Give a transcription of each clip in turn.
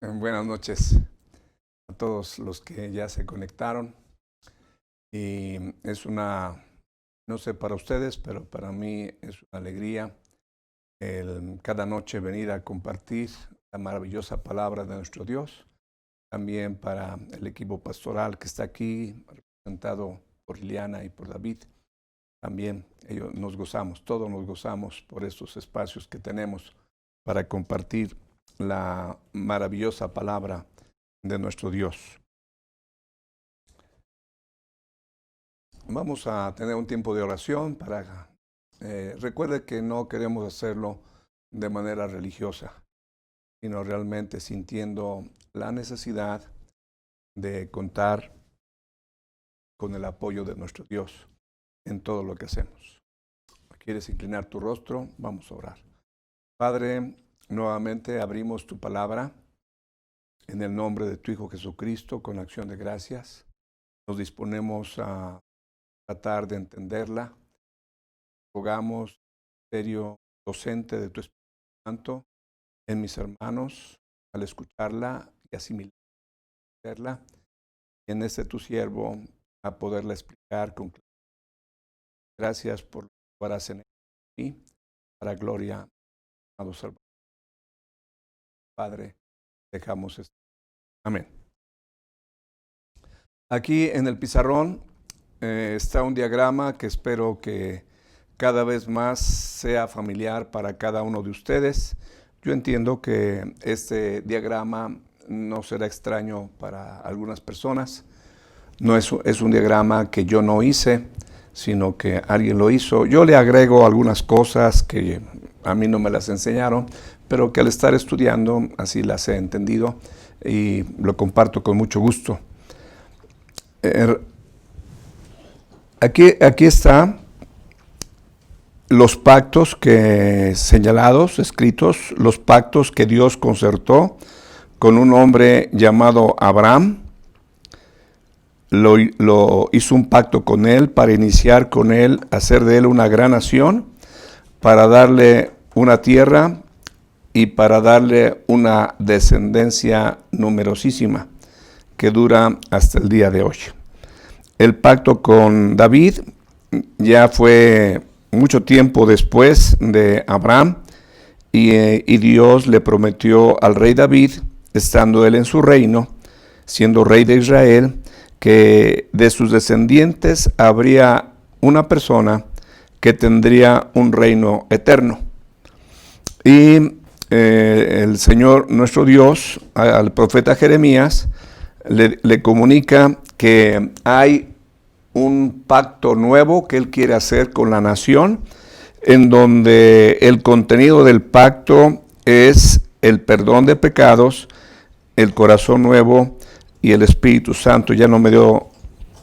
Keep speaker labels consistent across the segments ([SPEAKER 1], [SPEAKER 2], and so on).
[SPEAKER 1] Buenas noches a todos los que ya se conectaron. Y es no sé para ustedes, pero para mí es una alegría cada noche venir a compartir la maravillosa palabra de nuestro Dios. También para el equipo pastoral que está aquí, representado por Liliana y por David. También todos nos gozamos por estos espacios que tenemos para compartir la maravillosa palabra de nuestro Dios. Vamos a tener un tiempo de oración recuerde que no queremos hacerlo de manera religiosa, sino realmente sintiendo la necesidad de contar con el apoyo de nuestro Dios en todo lo que hacemos. ¿Quieres inclinar tu rostro? Vamos a orar. Padre, nuevamente abrimos tu palabra en el nombre de tu Hijo Jesucristo con acción de gracias. Nos disponemos a tratar de entenderla. Rogamos el ministerio docente de tu Espíritu Santo en mis hermanos al escucharla y asimilarla. Y en tu siervo a poderla explicar con claridad. Gracias por lo que harás en mí, para gloria a los salvadores. Padre, dejamos esto. Amén. Aquí en el pizarrón está un diagrama que espero que cada vez más sea familiar para cada uno de ustedes. Yo entiendo que este diagrama no será extraño para algunas personas. No es un diagrama que yo no hice, sino que alguien lo hizo. Yo le agrego algunas cosas que a mí no me las enseñaron, pero que al estar estudiando así las he entendido y lo comparto con mucho gusto. Aquí está los pactos escritos, los pactos que Dios concertó con un hombre llamado Abraham. Lo hizo un pacto con él para iniciar con él, hacer de él una gran nación, para darle una tierra y para darle una descendencia numerosísima que dura hasta el día de hoy. El pacto con David ya fue mucho tiempo después de Abraham y Dios le prometió al rey David, estando él en su reino, siendo rey de Israel, que de sus descendientes habría una persona que tendría un reino eterno. Y el Señor nuestro Dios al profeta Jeremías le comunica que hay un pacto nuevo que él quiere hacer con la nación, en donde el contenido del pacto es el perdón de pecados, el corazón nuevo y el Espíritu Santo. Ya no me dio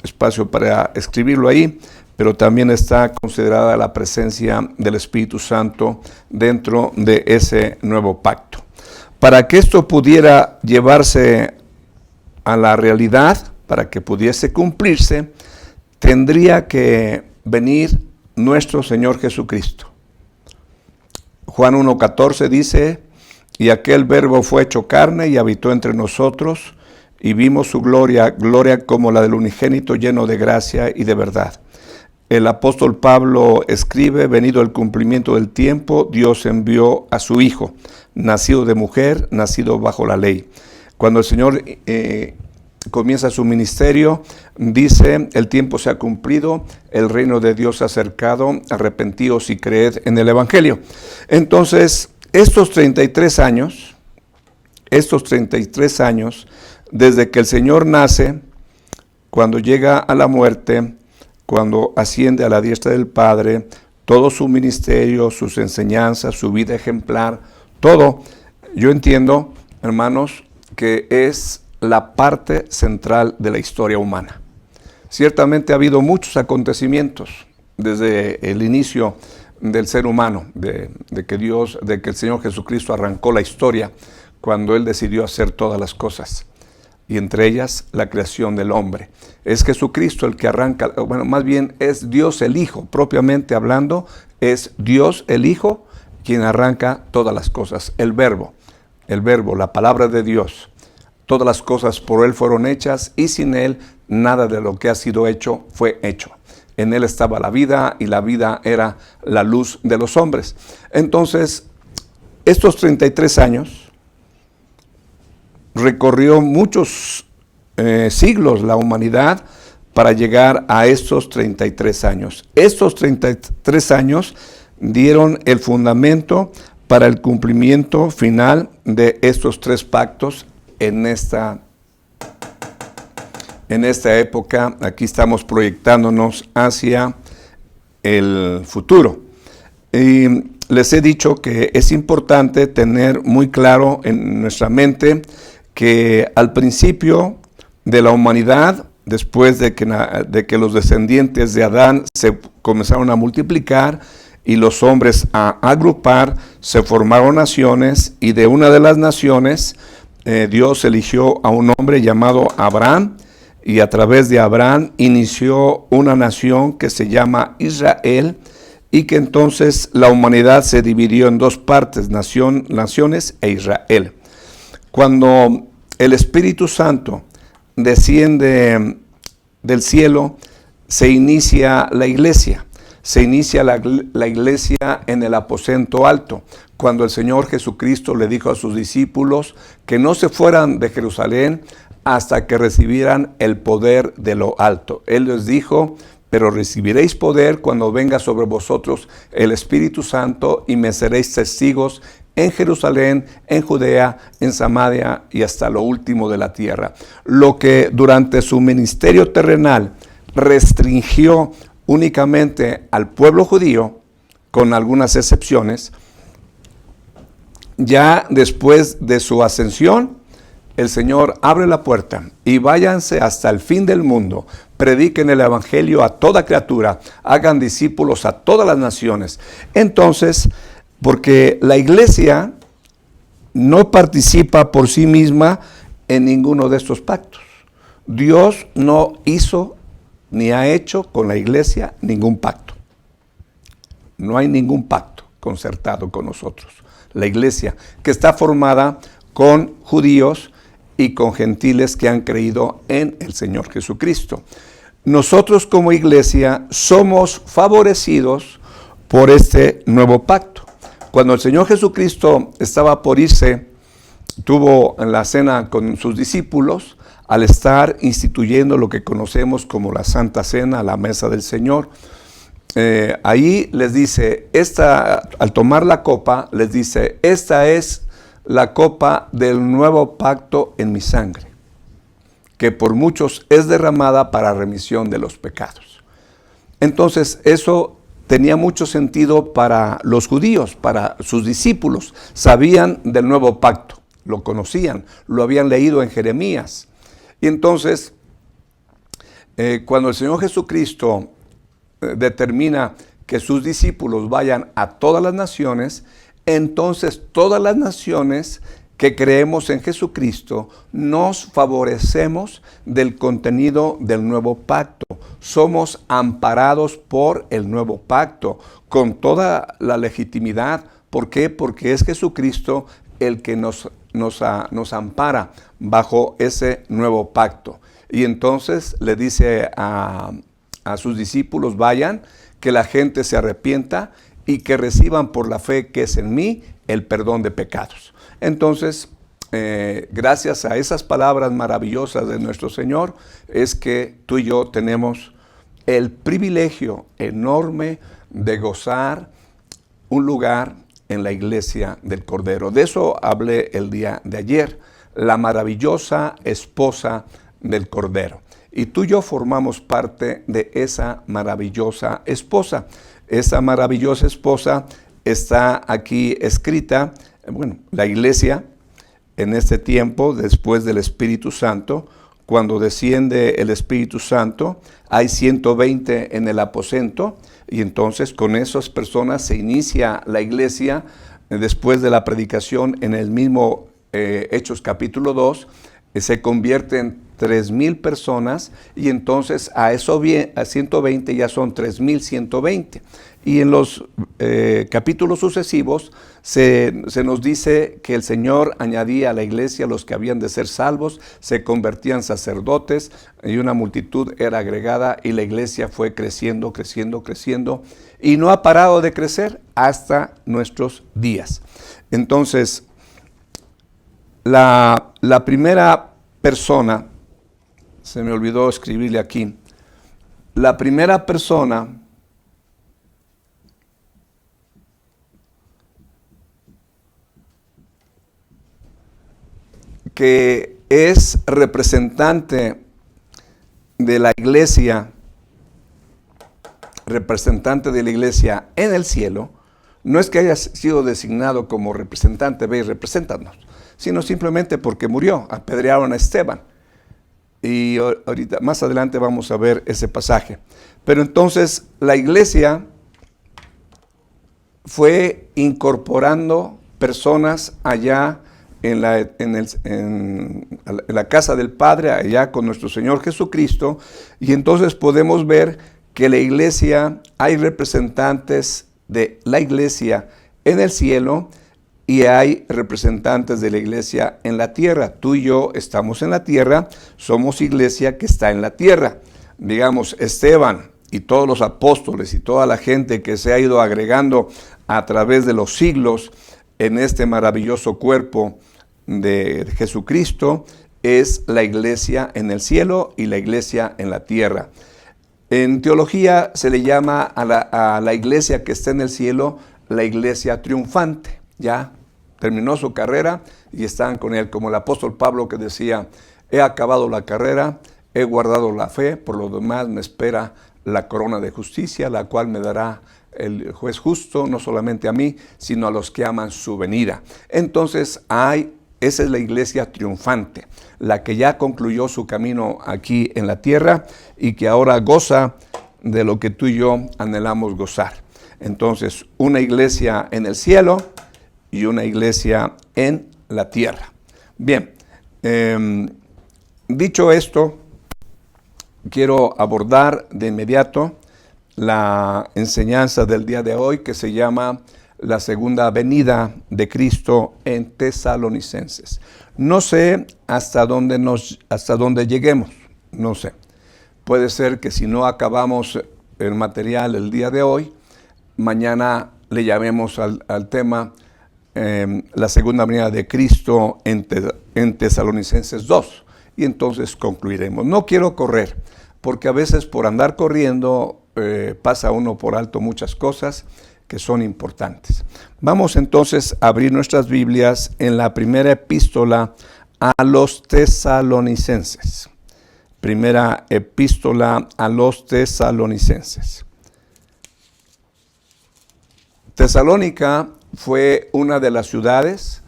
[SPEAKER 1] espacio para escribirlo ahí, pero también está considerada la presencia del Espíritu Santo dentro de ese nuevo pacto. Para que esto pudiera llevarse a la realidad, para que pudiese cumplirse, tendría que venir nuestro Señor Jesucristo. Juan 1:14 dice: y aquel verbo fue hecho carne y habitó entre nosotros, y vimos su gloria, gloria como la del unigénito, lleno de gracia y de verdad. El apóstol Pablo escribe: venido el cumplimiento del tiempo, Dios envió a su Hijo, nacido de mujer, nacido bajo la ley. Cuando el Señor comienza su ministerio, dice: el tiempo se ha cumplido, el reino de Dios se ha acercado, arrepentíos y creed en el Evangelio. Entonces, estos 33 años, desde que el Señor nace, cuando llega a la muerte, cuando asciende a la diestra del Padre, todo su ministerio, sus enseñanzas, su vida ejemplar, todo, yo entiendo, hermanos, que es la parte central de la historia humana. Ciertamente ha habido muchos acontecimientos desde el inicio del ser humano, de que el Señor Jesucristo arrancó la historia cuando Él decidió hacer todas las cosas, y entre ellas la creación del hombre. Es Jesucristo el que arranca, más bien es Dios el Hijo, propiamente hablando, es Dios el Hijo quien arranca todas las cosas, el Verbo, el verbo, la palabra de Dios. Todas las cosas por Él fueron hechas y sin Él nada de lo que ha sido hecho fue hecho. En Él estaba la vida y la vida era la luz de los hombres. Entonces, estos 33 años recorrió muchos siglos la humanidad para llegar a estos 33 años. Estos 33 años dieron el fundamento para el cumplimiento final de estos 3 pactos en esta época. Aquí estamos proyectándonos hacia el futuro. Y les he dicho que es importante tener muy claro en nuestra mente que al principio de la humanidad, después de que los descendientes de Adán se comenzaron a multiplicar y los hombres a agrupar, se formaron naciones, y de una de las naciones Dios eligió a un hombre llamado Abraham, y a través de Abraham inició una nación que se llama Israel, y que entonces la humanidad se dividió en 2 partes, naciones e Israel. Cuando el Espíritu Santo desciende del cielo, se inicia la iglesia. Se inicia la iglesia en el aposento alto, cuando el Señor Jesucristo le dijo a sus discípulos que no se fueran de Jerusalén hasta que recibieran el poder de lo alto. Él les dijo: pero recibiréis poder cuando venga sobre vosotros el Espíritu Santo, y me seréis testigos en Jerusalén, en Judea, en Samaria y hasta lo último de la tierra. Lo que durante su ministerio terrenal restringió únicamente al pueblo judío, con algunas excepciones, ya después de su ascensión, el Señor abre la puerta y váyanse hasta el fin del mundo, prediquen el evangelio a toda criatura, hagan discípulos a todas las naciones. Entonces, porque la iglesia no participa por sí misma en ninguno de estos pactos. Dios no hizo ni ha hecho con la iglesia ningún pacto. No hay ningún pacto concertado con nosotros. La iglesia, que está formada con judíos y con gentiles que han creído en el Señor Jesucristo. Nosotros como iglesia somos favorecidos por este nuevo pacto. Cuando el Señor Jesucristo estaba por irse, tuvo en la cena con sus discípulos, al estar instituyendo lo que conocemos como la Santa Cena, la mesa del Señor. Ahí les dice, al tomar la copa, les dice: esta es la copa del nuevo pacto en mi sangre, que por muchos es derramada para remisión de los pecados. Entonces, eso tenía mucho sentido para los judíos, para sus discípulos. Sabían del nuevo pacto, lo conocían, lo habían leído en Jeremías. Y entonces, cuando el Señor Jesucristo determina que sus discípulos vayan a todas las naciones, entonces todas las naciones que creemos en Jesucristo nos favorecemos del contenido del nuevo pacto. Somos amparados por el nuevo pacto con toda la legitimidad. ¿Por qué? Porque es Jesucristo el que nos ampara bajo ese nuevo pacto. Y entonces le dice a sus discípulos: vayan, que la gente se arrepienta y que reciban por la fe que es en mí el perdón de pecados. Entonces, gracias a esas palabras maravillosas de nuestro Señor, es que tú y yo tenemos el privilegio enorme de gozar un lugar en la iglesia del Cordero. De eso hablé el día de ayer, la maravillosa esposa del Cordero. Y tú y yo formamos parte de esa maravillosa esposa. Esa maravillosa esposa está aquí escrita. Bueno, la iglesia en este tiempo, después del Espíritu Santo, cuando desciende el Espíritu Santo, hay 120 en el aposento, y entonces con esas personas se inicia la iglesia después de la predicación en el mismo Hechos capítulo 2. se convierten 3,000 personas y entonces a 120 ya son 3,120. Y en los capítulos sucesivos se nos dice que el Señor añadía a la iglesia los que habían de ser salvos, se convertían sacerdotes y una multitud era agregada y la iglesia fue creciendo, creciendo, creciendo y no ha parado de crecer hasta nuestros días. Entonces, la primera persona, se me olvidó escribirle aquí, la primera persona que es representante de la iglesia, en el cielo, no es que haya sido designado como representante, ve y represéntanos, sino simplemente porque murió, apedrearon a Esteban. Y ahorita, más adelante vamos a ver ese pasaje. Pero entonces la iglesia fue incorporando personas allá en la casa del Padre, allá con nuestro Señor Jesucristo, y entonces podemos ver que la iglesia, hay representantes de la iglesia en el cielo y hay representantes de la iglesia en la tierra. Tú y yo estamos en la tierra, somos iglesia que está en la tierra. Digamos, Esteban y todos los apóstoles y toda la gente que se ha ido agregando a través de los siglos en este maravilloso cuerpo de Jesucristo, es la iglesia en el cielo y la iglesia en la tierra. En teología se le llama a la iglesia que está en el cielo la iglesia triunfante. Ya terminó su carrera y están con él, como el apóstol Pablo que decía: he acabado la carrera, he guardado la fe, por lo demás me espera la corona de justicia, la cual me dará el juez justo, no solamente a mí, sino a los que aman su venida. Entonces esa es la iglesia triunfante, la que ya concluyó su camino aquí en la tierra y que ahora goza de lo que tú y yo anhelamos gozar. Entonces, una iglesia en el cielo y una iglesia en la tierra. Bien, dicho esto, quiero abordar de inmediato la enseñanza del día de hoy, que se llama la segunda venida de Cristo en Tesalonicenses. No sé hasta dónde lleguemos, no sé. Puede ser que si no acabamos el material el día de hoy, mañana le llamemos al tema la segunda venida de Cristo en Tesalonicenses 2, y entonces concluiremos. No quiero correr, porque a veces por andar corriendo pasa uno por alto muchas cosas que son importantes. Vamos entonces a abrir nuestras Biblias en la primera epístola a los Tesalonicenses. Primera epístola a los Tesalonicenses. Tesalónica fue una de las ciudades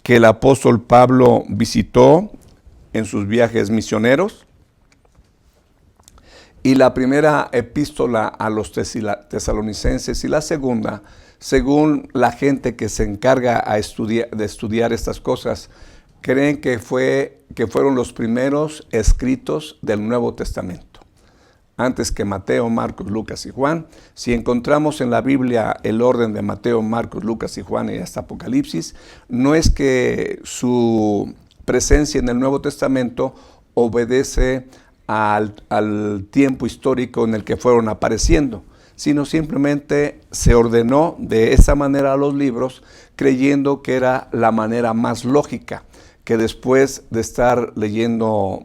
[SPEAKER 1] que el apóstol Pablo visitó en sus viajes misioneros. Y la primera epístola a los tesalonicenses y la segunda, según la gente que se encarga de estudiar estas cosas, creen que fueron los primeros escritos del Nuevo Testamento. Antes que Mateo, Marcos, Lucas y Juan. Si encontramos en la Biblia el orden de Mateo, Marcos, Lucas y Juan y hasta Apocalipsis, no es que su presencia en el Nuevo Testamento obedece al tiempo histórico en el que fueron apareciendo, sino simplemente se ordenó de esa manera a los libros, creyendo que era la manera más lógica, que después de estar leyendo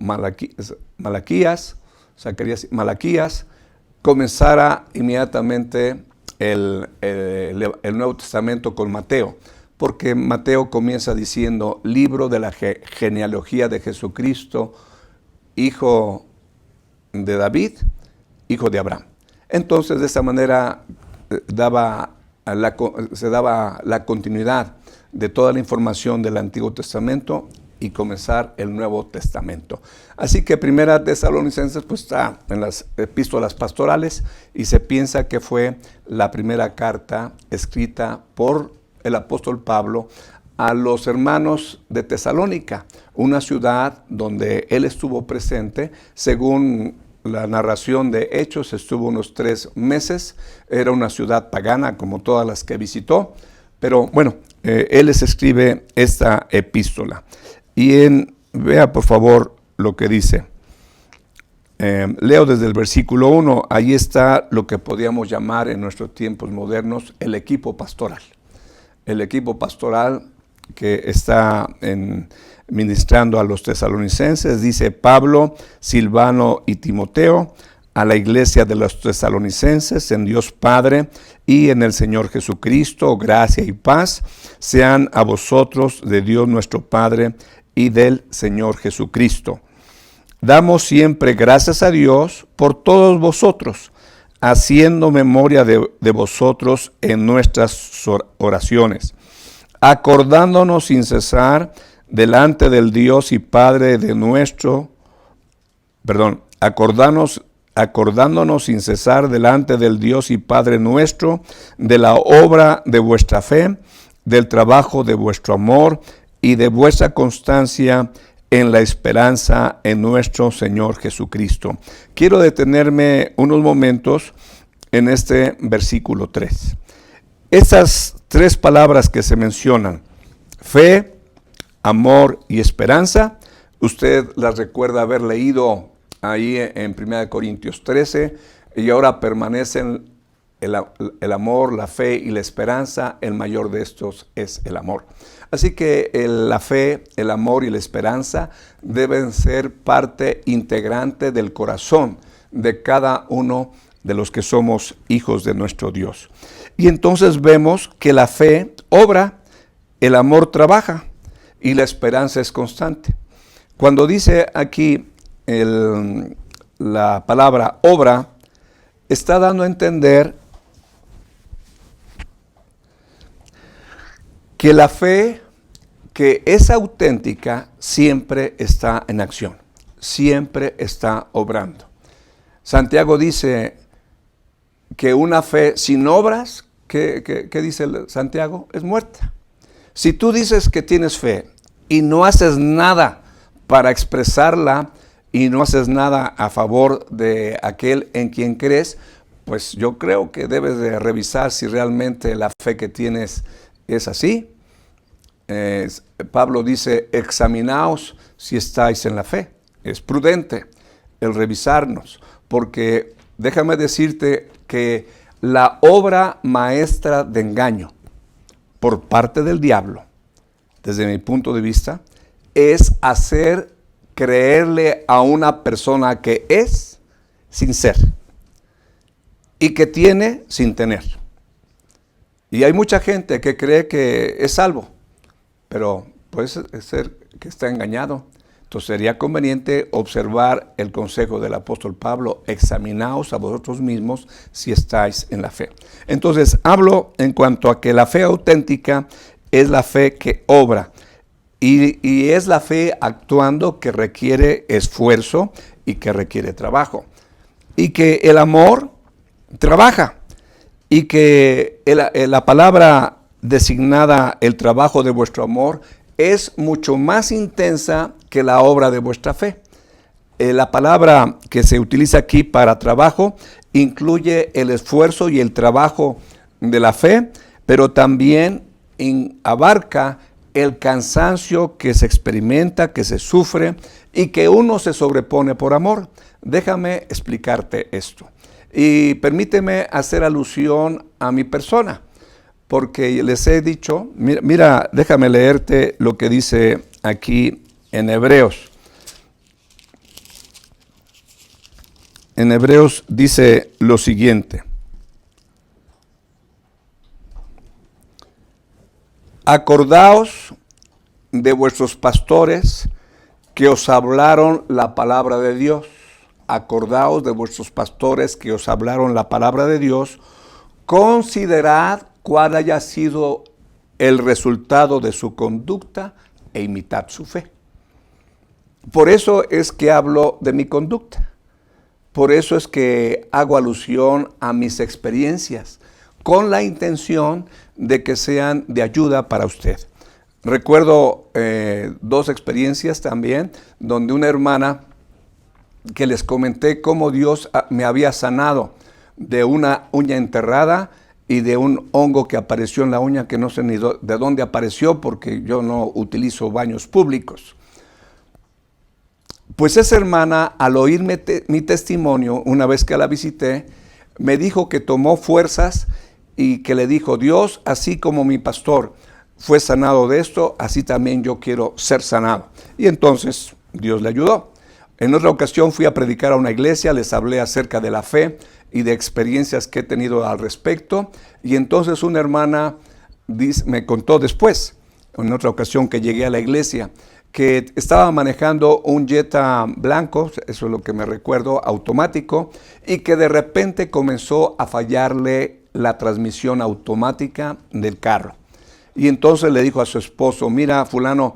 [SPEAKER 1] Malaquías, comenzara inmediatamente el Nuevo Testamento con Mateo, porque Mateo comienza diciendo: libro de la genealogía de Jesucristo, hijo de David, hijo de Abraham. Entonces, de esa manera se daba la continuidad de toda la información del Antiguo Testamento y comenzar el Nuevo Testamento. Así que Primera Tesalonicenses pues está en las epístolas pastorales y se piensa que fue la primera carta escrita por el apóstol Pablo a los hermanos de Tesalónica, una ciudad donde él estuvo presente. Según la narración de Hechos, estuvo unos 3 meses. Era una ciudad pagana como todas las que visitó, pero bueno, él les escribe esta epístola. Y vea por favor lo que dice. Leo desde el versículo 1, ahí está lo que podríamos llamar en nuestros tiempos modernos el equipo pastoral. El equipo pastoral que está ministrando a los tesalonicenses, dice: Pablo, Silvano y Timoteo, a la iglesia de los tesalonicenses, en Dios Padre y en el Señor Jesucristo, gracia y paz sean a vosotros de Dios nuestro Padre y del Señor Jesucristo. Damos siempre gracias a Dios por todos vosotros, haciendo memoria de vosotros en nuestras oraciones, acordándonos sin cesar delante del Dios y Padre de acordándonos sin cesar delante del Dios y Padre nuestro, de la obra de vuestra fe, del trabajo de vuestro amor y de vuestra constancia en la esperanza en nuestro Señor Jesucristo. Quiero detenerme unos momentos en este versículo 3. Estas 3 palabras que se mencionan, fe, amor y esperanza, usted las recuerda haber leído ahí en 1 Corintios 13, y ahora permanecen el amor, la fe y la esperanza. El mayor de estos es el amor. Así que la fe, el amor y la esperanza deben ser parte integrante del corazón de cada uno de los que somos hijos de nuestro Dios. Y entonces vemos que la fe obra, el amor trabaja y la esperanza es constante. Cuando dice aquí la palabra obra, está dando a entender que la fe que es auténtica siempre está en acción, siempre está obrando. Santiago dice que una fe sin obras, ¿qué dice Santiago? Es muerta. Si tú dices que tienes fe y no haces nada para expresarla y no haces nada a favor de aquel en quien crees, pues yo creo que debes de revisar si realmente la fe que tienes es así. Pablo dice: examinaos si estáis en la fe. Es prudente el revisarnos, porque déjame decirte que la obra maestra de engaño por parte del diablo, desde mi punto de vista, es hacer creerle a una persona que es sin ser y que tiene sin tener. Y hay mucha gente que cree que es salvo, pero puede ser que está engañado. Entonces sería conveniente observar el consejo del apóstol Pablo: examinaos a vosotros mismos si estáis en la fe. Entonces hablo en cuanto a que la fe auténtica es la fe que obra, y es la fe actuando que requiere esfuerzo y que requiere trabajo, y que el amor trabaja, y que la palabra designada el trabajo de vuestro amor es mucho más intensa que la obra de vuestra fe. La palabra que se utiliza aquí para trabajo incluye el esfuerzo y el trabajo de la fe, pero también abarca el cansancio que se experimenta, que se sufre y que uno se sobrepone por amor. Déjame explicarte esto. Y permíteme hacer alusión a mi persona, porque les he dicho, mira, déjame leerte lo que dice aquí en Hebreos. En Hebreos dice lo siguiente: acordaos de vuestros pastores que os hablaron la palabra de Dios. Acordaos de vuestros pastores que os hablaron la palabra de Dios. Considerad cuál haya sido el resultado de su conducta e imitad su fe. Por eso es que hablo de mi conducta. Por eso es que hago alusión a mis experiencias, con la intención de que sean de ayuda para usted. Recuerdo dos experiencias también, donde una hermana que les comenté cómo Dios me había sanado de una uña enterrada y de un hongo que apareció en la uña, que no sé ni de dónde apareció, porque yo no utilizo baños públicos. Pues esa hermana, al oír mi testimonio, una vez que la visité, me dijo que tomó fuerzas y que le dijo: Dios, así como mi pastor fue sanado de esto, así también yo quiero ser sanado. Y entonces Dios le ayudó. En otra ocasión fui a predicar a una iglesia, les hablé acerca de la fe y de experiencias que he tenido al respecto. Y entonces una hermana me contó después, en otra ocasión que llegué a la iglesia, que estaba manejando un Jetta blanco, eso es lo que me recuerdo, automático, y que de repente comenzó a fallarle la transmisión automática del carro. Y entonces le dijo a su esposo: mira, fulano,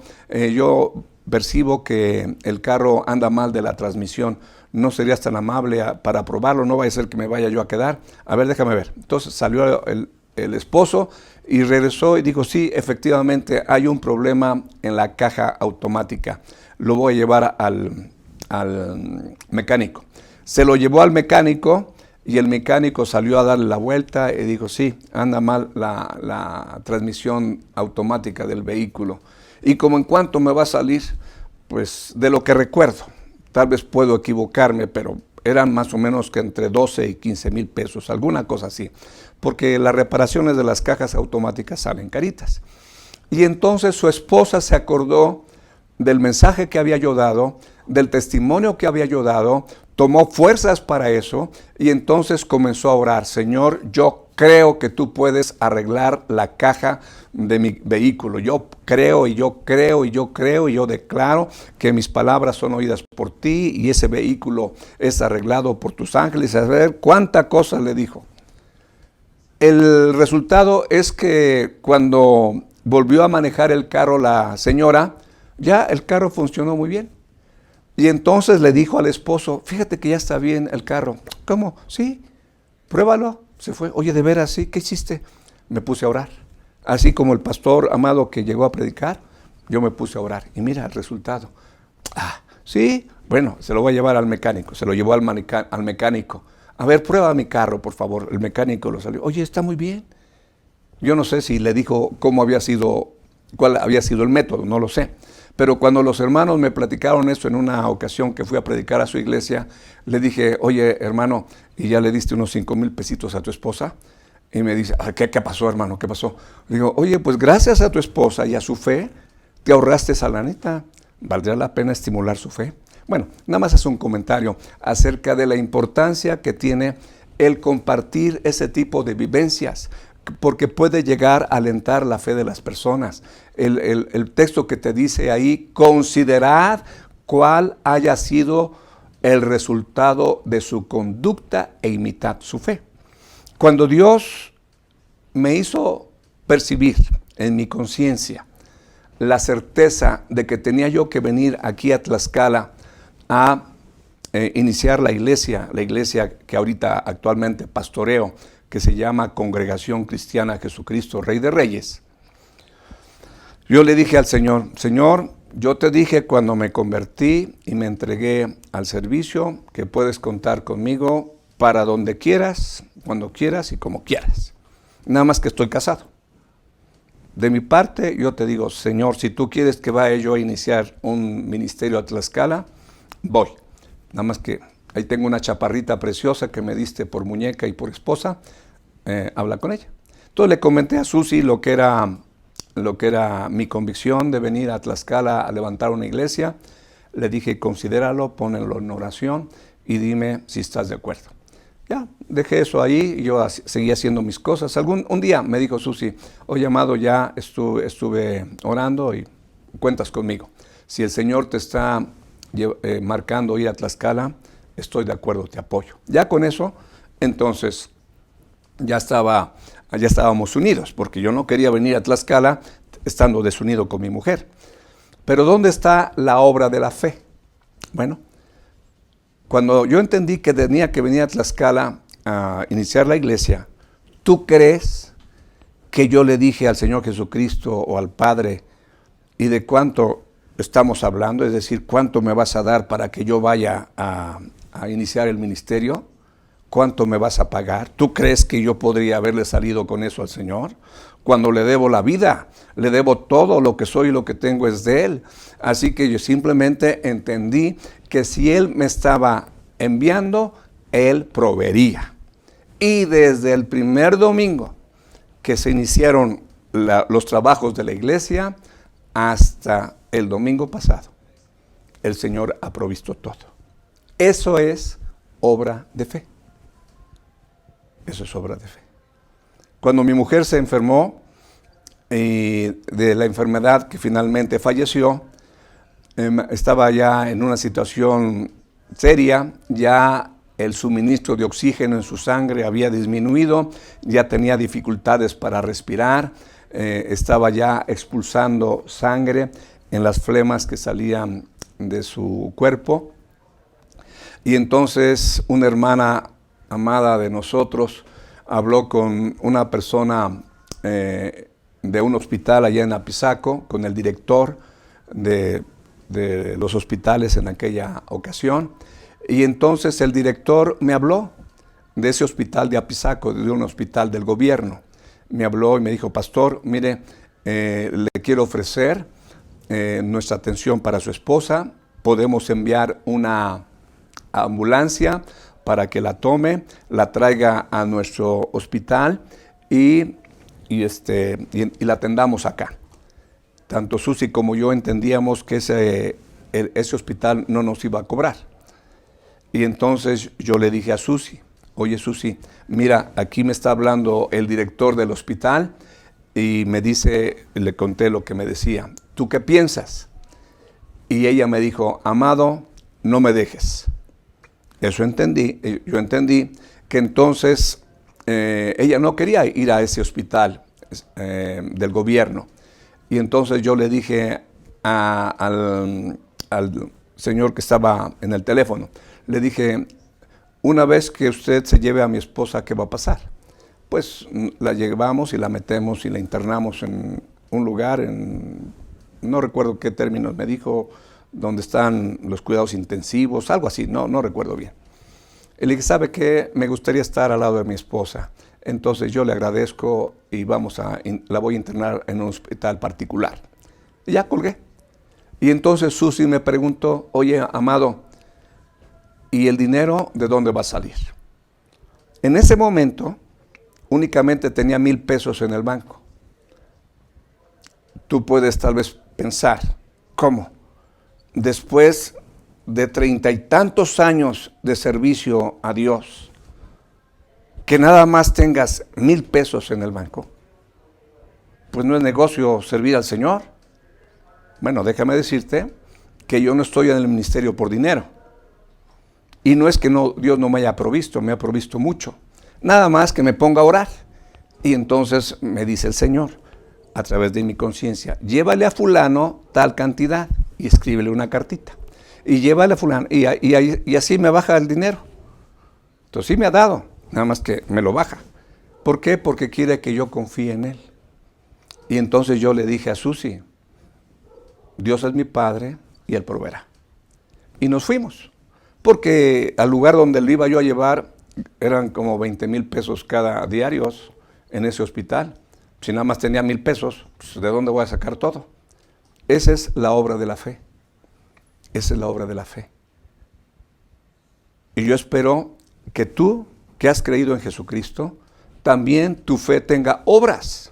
[SPEAKER 1] yo percibo que el carro anda mal de la transmisión, ¿no serías tan amable para probarlo? No vaya a ser que me vaya yo a quedar. A ver, déjame ver. Entonces salió el esposo y regresó y dijo: sí, efectivamente hay un problema en la caja automática, lo voy a llevar al mecánico. Se lo llevó al mecánico y el mecánico salió a darle la vuelta y dijo: sí, anda mal la transmisión automática del vehículo. Y como en cuánto me va a salir, pues de lo que recuerdo, tal vez puedo equivocarme, pero eran más o menos que entre 12 y 15 mil pesos, alguna cosa así, porque las reparaciones de las cajas automáticas salen caritas. Y entonces su esposa se acordó del mensaje que había yo dado, del testimonio que había yo dado, tomó fuerzas para eso y entonces comenzó a orar: Señor, yo creo que tú puedes arreglar la caja de mi vehículo. Yo creo y yo creo y yo creo y yo declaro que mis palabras son oídas por ti y ese vehículo es arreglado por tus ángeles. A ver cuánta cosa le dijo. El resultado es que cuando volvió a manejar el carro la señora, ya el carro funcionó muy bien. Y entonces le dijo al esposo: fíjate que ya está bien el carro. ¿Cómo? Sí, pruébalo. Se fue. Oye, ¿de veras sí? ¿Qué hiciste? Me puse a orar. Así como el pastor Amado que llegó a predicar, yo me puse a orar. Y mira el resultado. Sí, bueno, se lo voy a llevar al mecánico. Se lo llevó al mecánico. A ver, prueba mi carro, por favor. El mecánico lo salió. Oye, está muy bien. Yo no sé si le dijo cuál había sido el método, no lo sé. Pero cuando los hermanos me platicaron esto en una ocasión que fui a predicar a su iglesia, le dije: oye, hermano, ¿y ya le diste unos 5,000 pesitos a tu esposa? Y me dice: ¿Qué pasó, hermano? ¿Qué pasó? Le digo: oye, pues gracias a tu esposa y a su fe, te ahorraste esa lanita. ¿Valdría la pena estimular su fe? Bueno, nada más es un comentario acerca de la importancia que tiene el compartir ese tipo de vivencias, porque puede llegar a alentar la fe de las personas. El texto que te dice ahí: considerad cuál haya sido el resultado de su conducta e imitad su fe. Cuando Dios me hizo percibir en mi conciencia la certeza de que tenía yo que venir aquí a Tlaxcala a iniciar la iglesia que ahorita actualmente pastoreo, que se llama Congregación Cristiana Jesucristo Rey de Reyes, yo le dije al Señor: Señor, yo te dije cuando me convertí y me entregué al servicio que puedes contar conmigo para donde quieras, cuando quieras y como quieras. Nada más que estoy casado. De mi parte, yo te digo: Señor, si tú quieres que vaya yo a iniciar un ministerio a Tlaxcala, voy. Nada más que ahí tengo una chaparrita preciosa que me diste por muñeca y por esposa, habla con ella. Entonces le comenté a Susi lo que era mi convicción de venir a Tlaxcala a levantar una iglesia. Le dije: considéralo, ponlo en oración y dime si estás de acuerdo. Ya, dejé eso ahí y yo seguí haciendo mis cosas. Un día me dijo Susi: oye, Amado, ya estuve orando y cuentas conmigo. Si el Señor te está marcando ir a Tlaxcala, estoy de acuerdo, te apoyo. Ya con eso, entonces, ya estábamos unidos, porque yo no quería venir a Tlaxcala estando desunido con mi mujer. Pero ¿dónde está la obra de la fe? Bueno, cuando yo entendí que tenía que venir a Tlaxcala a iniciar la iglesia, ¿tú crees que yo le dije al Señor Jesucristo o al Padre: ¿Y de cuánto estamos hablando? Es decir, ¿cuánto me vas a dar para que yo vaya a iniciar el ministerio? ¿Cuánto me vas a pagar? ¿Tú crees que yo podría haberle salido con eso al Señor? Cuando le debo la vida, le debo todo, lo que soy y lo que tengo es de Él. Así que yo simplemente entendí que si Él me estaba enviando, Él proveería. Y desde el primer domingo que se iniciaron los trabajos de la iglesia, hasta el domingo pasado, el Señor ha provisto todo. Eso es obra de fe. Eso es obra de fe. Cuando mi mujer se enfermó de la enfermedad que finalmente falleció, estaba ya en una situación seria, ya el suministro de oxígeno en su sangre había disminuido, ya tenía dificultades para respirar, estaba ya expulsando sangre en las flemas que salían de su cuerpo. Y entonces una hermana amada de nosotros habló con una persona de un hospital allá en Apizaco, con el director de los hospitales en aquella ocasión. Y entonces el director me habló de ese hospital de Apizaco, de un hospital del gobierno. Me habló y me dijo: pastor, mire, le quiero ofrecer nuestra atención para su esposa. Podemos enviar una ambulancia para que la tome, la traiga a nuestro hospital y la atendamos acá. Tanto Susi como yo entendíamos que ese hospital no nos iba a cobrar. Y entonces yo le dije a Susi: oye Susi, mira, aquí me está hablando el director del hospital y me dice, le conté lo que me decía. ¿Tú qué piensas? Y ella me dijo: Amado, no me dejes. Eso entendí. Yo entendí que entonces ella no quería ir a ese hospital del gobierno. Y entonces yo le dije al señor que estaba en el teléfono, le dije: una vez que usted se lleve a mi esposa, ¿qué va a pasar? Pues la llevamos y la metemos y la internamos en un lugar, no recuerdo qué términos me dijo, donde están los cuidados intensivos, algo así, no recuerdo bien. Y le dije: ¿sabe qué? Me gustaría estar al lado de mi esposa. Entonces yo le agradezco y la voy a internar en un hospital particular. Y ya colgué. Y entonces Susi me preguntó: oye, Amado, ¿y el dinero de dónde va a salir? En ese momento únicamente tenía 1,000 pesos en el banco. Tú puedes tal vez pensar: ¿cómo? Después de 30 y tantos años de servicio a Dios, que nada más tengas 1,000 pesos en el banco. Pues no es negocio servir al Señor. Bueno, déjame decirte que yo no estoy en el ministerio por dinero. Y no es que Dios no me haya provisto, me ha provisto mucho. Nada más que me ponga a orar. Y entonces me dice el Señor, a través de mi conciencia: llévale a fulano tal cantidad y escríbele una cartita. Y llévale a fulano, y así me baja el dinero. Entonces sí me ha dado, nada más que me lo baja. ¿Por qué? Porque quiere que yo confíe en Él. Y entonces yo le dije a Susi: Dios es mi Padre y Él proveerá. Y nos fuimos, porque al lugar donde le iba yo a llevar eran como 20,000 pesos cada diarios en ese hospital. Si nada más tenía 1,000 pesos, pues ¿de dónde voy a sacar todo? Esa es la obra de la fe. Esa es la obra de la fe. Y yo espero que tú, que has creído en Jesucristo, también tu fe tenga obras,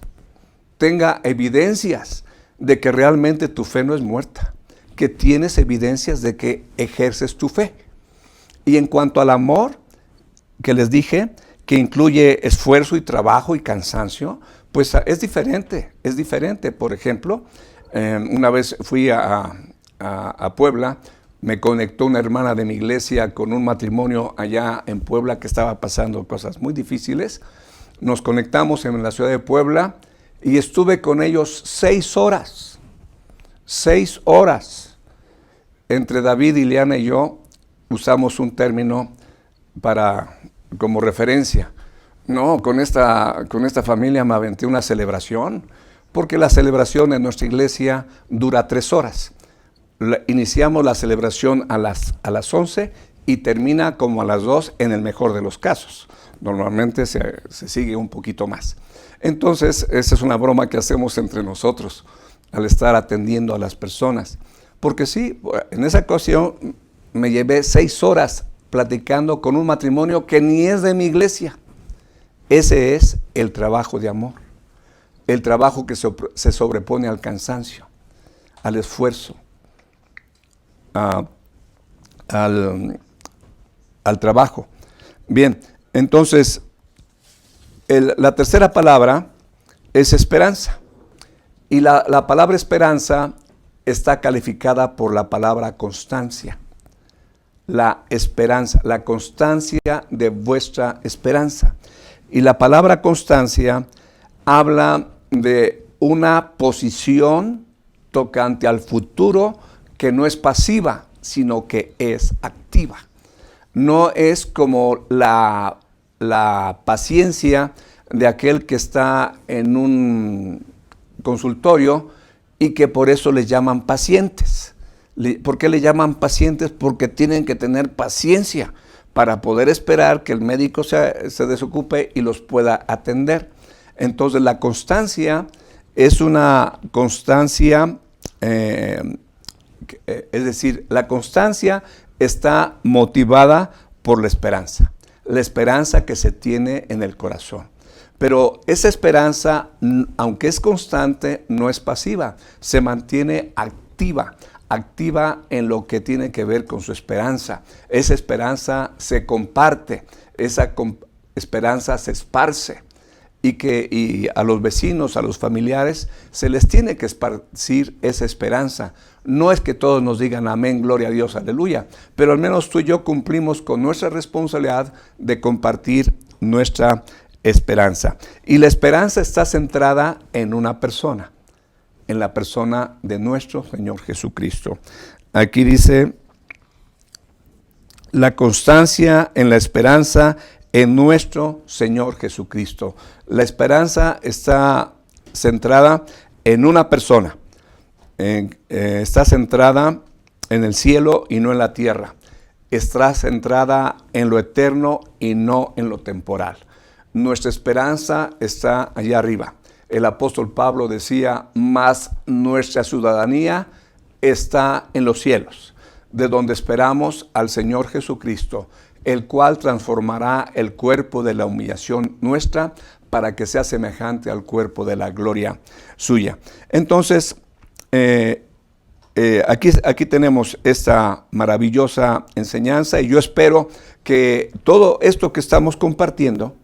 [SPEAKER 1] tenga evidencias de que realmente tu fe no es muerta, que tienes evidencias de que ejerces tu fe. Y en cuanto al amor, que les dije, que incluye esfuerzo y trabajo y cansancio, pues es diferente. Por ejemplo, una vez fui a Puebla, me conectó una hermana de mi iglesia con un matrimonio allá en Puebla que estaba pasando cosas muy difíciles. Nos conectamos en la ciudad de Puebla y estuve con ellos 6 horas. 6 horas. Entre David, Ileana y yo usamos un término como referencia. No, con esta familia me aventé una celebración, Porque la celebración en nuestra iglesia dura 3 horas. Iniciamos la celebración a las 11 y termina como a las 2 en el mejor de los casos. Normalmente se sigue un poquito más. Entonces, esa es una broma que hacemos entre nosotros al estar atendiendo a las personas. Porque sí, en esa ocasión me llevé 6 horas platicando con un matrimonio que ni es de mi iglesia. Ese es el trabajo de amor. El trabajo que se sobrepone al cansancio, al esfuerzo, al trabajo. Bien, entonces, la tercera palabra es esperanza. Y la palabra esperanza está calificada por la palabra constancia. La esperanza, la constancia de vuestra esperanza. Y la palabra constancia habla de una posición tocante al futuro que no es pasiva, sino que es activa. No es como la paciencia de aquel que está en un consultorio y que por eso les llaman pacientes. ¿Por qué le llaman pacientes? Porque tienen que tener paciencia para poder esperar que el médico se desocupe y los pueda atender. Entonces la constancia es una constancia, es decir, la constancia está motivada por la esperanza que se tiene en el corazón. Pero esa esperanza, aunque es constante, no es pasiva, se mantiene activa en lo que tiene que ver con su esperanza. Esa esperanza se comparte, esa esperanza se esparce. Y a los vecinos, a los familiares, se les tiene que esparcir esa esperanza. No es que todos nos digan amén, gloria a Dios, aleluya, pero al menos tú y yo cumplimos con nuestra responsabilidad de compartir nuestra esperanza. Y la esperanza está centrada en una persona, en la persona de nuestro Señor Jesucristo. Aquí dice, la constancia en la esperanza en nuestro Señor Jesucristo. La esperanza está centrada en una persona. Está centrada en el cielo y no en la tierra. Está centrada en lo eterno y no en lo temporal. Nuestra esperanza está allá arriba. El apóstol Pablo decía, mas nuestra ciudadanía está en los cielos, de donde esperamos al Señor Jesucristo, el cual transformará el cuerpo de la humillación nuestra para que sea semejante al cuerpo de la gloria suya. Entonces, aquí tenemos esta maravillosa enseñanza y yo espero que todo esto que estamos compartiendo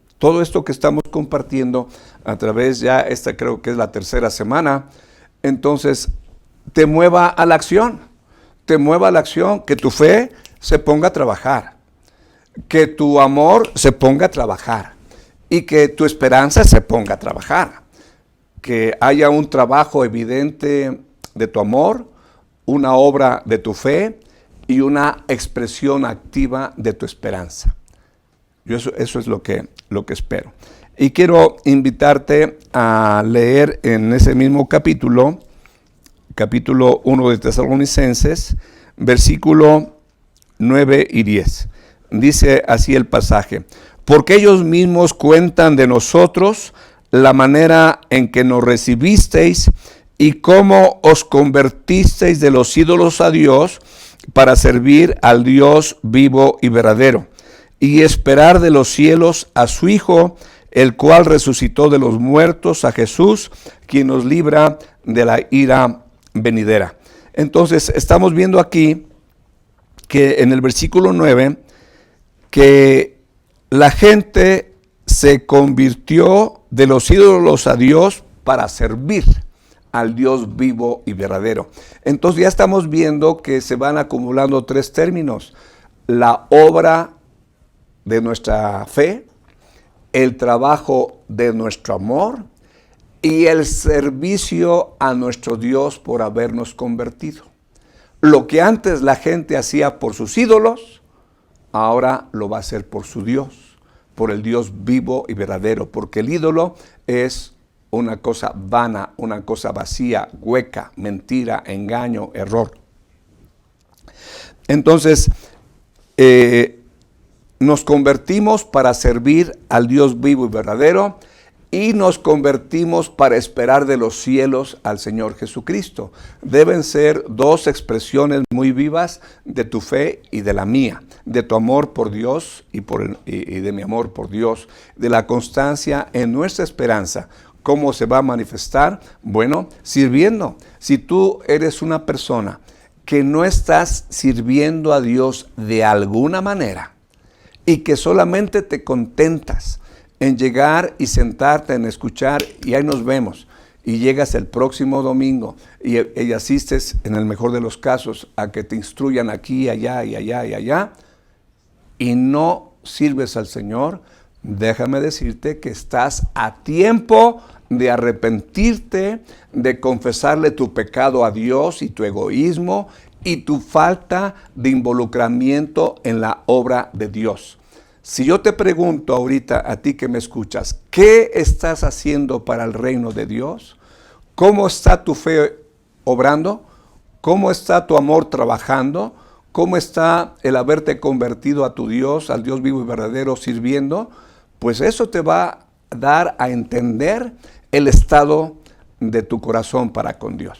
[SPEAKER 1] a través esta creo que es la 3ª semana, entonces te mueva a la acción, que tu fe se ponga a trabajar, que tu amor se ponga a trabajar y que tu esperanza se ponga a trabajar, que haya un trabajo evidente de tu amor, una obra de tu fe y una expresión activa de tu esperanza. Yo eso es lo que espero. Y quiero invitarte a leer en ese mismo capítulo 1 de Tesalonicenses, versículo 9 y 10. Dice así el pasaje: porque ellos mismos cuentan de nosotros la manera en que nos recibisteis y cómo os convertisteis de los ídolos a Dios para servir al Dios vivo y verdadero, y esperar de los cielos a su Hijo, el cual resucitó de los muertos, a Jesús, quien nos libra de la ira venidera. Entonces, estamos viendo aquí que en el versículo 9, que la gente se convirtió de los ídolos a Dios para servir al Dios vivo y verdadero. Entonces ya estamos viendo que se van acumulando 3 términos: la obra de nuestra fe, el trabajo de nuestro amor y el servicio a nuestro Dios por habernos convertido. Lo que antes la gente hacía por sus ídolos, ahora lo va a hacer por su Dios, por el Dios vivo y verdadero, porque el ídolo es una cosa vana, una cosa vacía, hueca, mentira, engaño, error. Entonces, nos convertimos para servir al Dios vivo y verdadero, y nos convertimos para esperar de los cielos al Señor Jesucristo. Deben ser dos expresiones muy vivas de tu fe y de la mía, de tu amor por Dios y de mi amor por Dios, de la constancia en nuestra esperanza. ¿Cómo se va a manifestar? Bueno, sirviendo. Si tú eres una persona que no estás sirviendo a Dios de alguna manera y que solamente te contentas en llegar y sentarte, en escuchar, y ahí nos vemos, y llegas el próximo domingo y asistes, en el mejor de los casos, a que te instruyan aquí, allá y allá y allá, y no sirves al Señor, déjame decirte que estás a tiempo de arrepentirte, de confesarle tu pecado a Dios y tu egoísmo y tu falta de involucramiento en la obra de Dios. Si yo te pregunto ahorita a ti que me escuchas, ¿qué estás haciendo para el reino de Dios? ¿Cómo está tu fe obrando? ¿Cómo está tu amor trabajando? ¿Cómo está el haberte convertido a tu Dios, al Dios vivo y verdadero, sirviendo? Pues eso te va a dar a entender el estado de tu corazón para con Dios.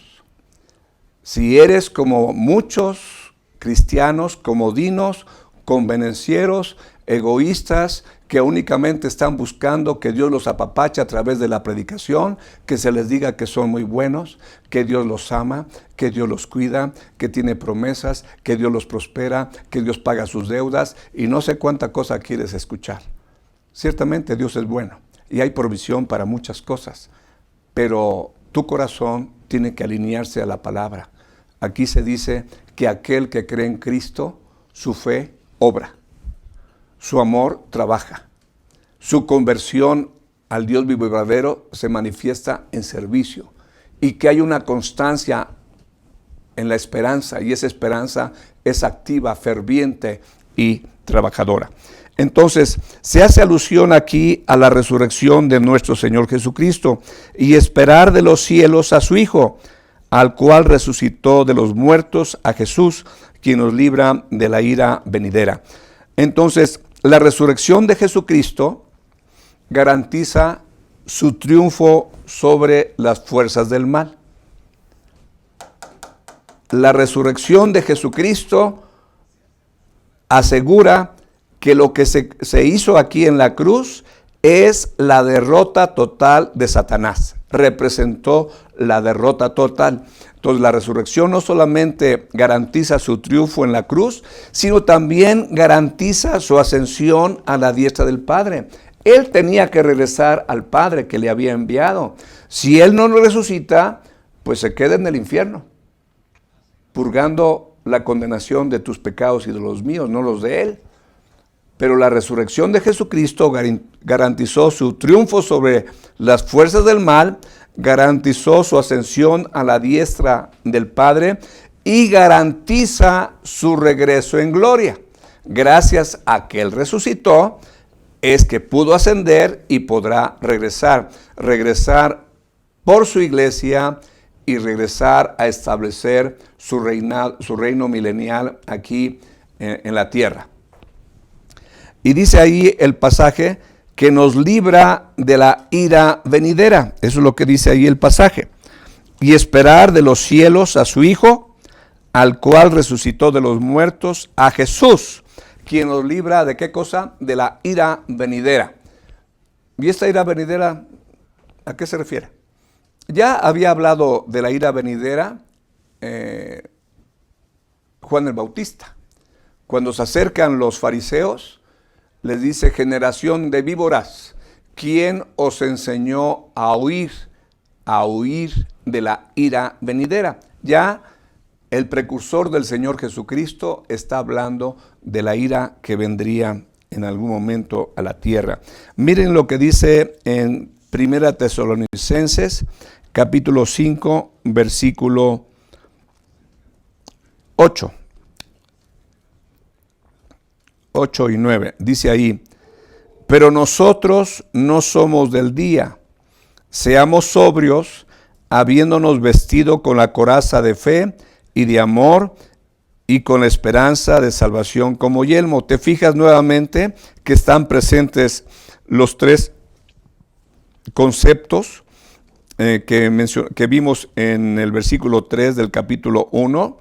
[SPEAKER 1] Si eres como muchos cristianos, comodinos, convenencieros, egoístas, que únicamente están buscando que Dios los apapache a través de la predicación, que se les diga que son muy buenos, que Dios los ama, que Dios los cuida, que tiene promesas, que Dios los prospera, que Dios paga sus deudas, y no sé cuánta cosa quieres escuchar. Ciertamente Dios es bueno y hay provisión para muchas cosas, pero tu corazón tiene que alinearse a la palabra. Aquí se dice que aquel que cree en Cristo, su fe obra. Su amor trabaja. Su conversión al Dios vivo y verdadero se manifiesta en servicio. Y que hay una constancia en la esperanza. Y esa esperanza es activa, ferviente y trabajadora. Entonces, se hace alusión aquí a la resurrección de nuestro Señor Jesucristo. Y esperar de los cielos a su Hijo, al cual resucitó de los muertos, a Jesús, quien nos libra de la ira venidera. Entonces, la resurrección de Jesucristo garantiza su triunfo sobre las fuerzas del mal. La resurrección de Jesucristo asegura que lo que se hizo aquí en la cruz es la derrota total de Satanás. Representó la derrota total. Entonces la resurrección no solamente garantiza su triunfo en la cruz, sino también garantiza su ascensión a la diestra del Padre. Él tenía que regresar al Padre que le había enviado. Si Él no resucita, pues se queda en el infierno, purgando la condenación de tus pecados y de los míos, no los de Él. Pero la resurrección de Jesucristo garantizó su triunfo sobre las fuerzas del mal, garantizó su ascensión a la diestra del Padre y garantiza su regreso en gloria. Gracias a que Él resucitó, es que pudo ascender y podrá regresar por su iglesia y regresar a establecer su reino milenial aquí en la tierra. Y dice ahí el pasaje que nos libra de la ira venidera. Eso es lo que dice ahí el pasaje. Y esperar de los cielos a su Hijo, al cual resucitó de los muertos, a Jesús, quien nos libra de ¿qué cosa? De la ira venidera. ¿Y esta ira venidera a qué se refiere? Ya había hablado de la ira venidera Juan el Bautista. Cuando se acercan los fariseos, les dice: generación de víboras, ¿quién os enseñó a huir de la ira venidera? Ya el precursor del Señor Jesucristo está hablando de la ira que vendría en algún momento a la tierra. Miren lo que dice en 1 Tesalonicenses, capítulo 5, versículo 8 y 9. Dice ahí: pero nosotros no somos del día, seamos sobrios, habiéndonos vestido con la coraza de fe y de amor y con la esperanza de salvación como yelmo. Te fijas nuevamente que están presentes los tres conceptos que vimos en el versículo 3 del capítulo 1.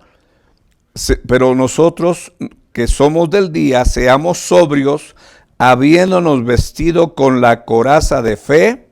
[SPEAKER 1] Pero nosotros que somos del día, seamos sobrios, habiéndonos vestido con la coraza de fe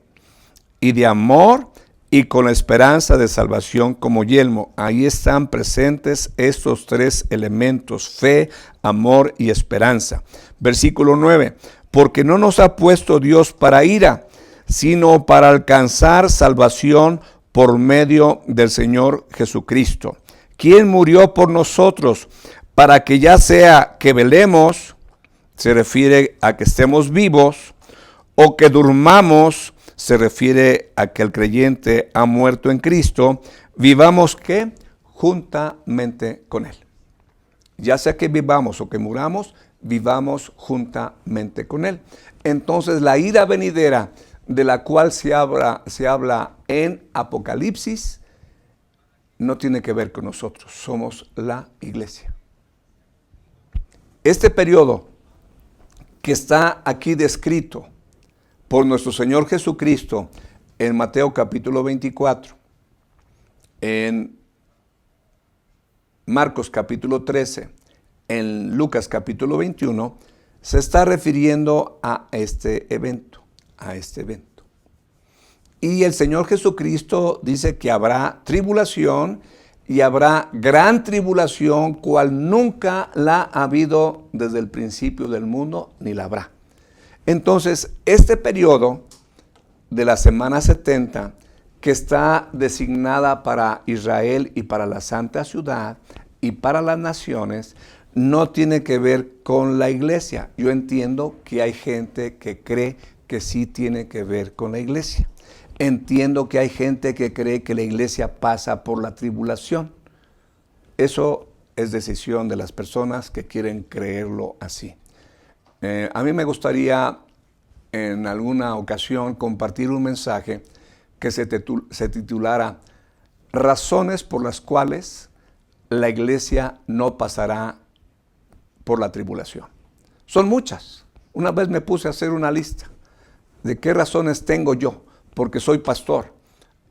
[SPEAKER 1] y de amor y con la esperanza de salvación como yelmo. Ahí están presentes estos tres elementos: fe, amor y esperanza. Versículo 9. Porque no nos ha puesto Dios para ira, sino para alcanzar salvación por medio del Señor Jesucristo, quien murió por nosotros, para que ya sea que velemos, se refiere a que estemos vivos, o que durmamos, se refiere a que el creyente ha muerto en Cristo, vivamos ¿qué? Juntamente con Él. Ya sea que vivamos o que muramos, vivamos juntamente con Él. Entonces la ira venidera de la cual se habla en Apocalipsis no tiene que ver con nosotros, somos la iglesia. Este periodo que está aquí descrito por nuestro Señor Jesucristo en Mateo capítulo 24, en Marcos capítulo 13, en Lucas capítulo 21, se está refiriendo a este evento, Y el Señor Jesucristo dice que habrá tribulación y habrá gran tribulación, cual nunca la ha habido desde el principio del mundo, ni la habrá. Entonces, este periodo de la semana 70, que está designada para Israel y para la Santa Ciudad y para las naciones, no tiene que ver con la iglesia. Yo entiendo que hay gente que cree que sí tiene que ver con la iglesia. Entiendo que hay gente que cree que la iglesia pasa por la tribulación. Eso es decisión de las personas que quieren creerlo así. A mí me gustaría en alguna ocasión compartir un mensaje que se titulara Razones por las cuales la iglesia no pasará por la tribulación. Son muchas. Una vez me puse a hacer una lista de qué razones tengo yo, porque soy pastor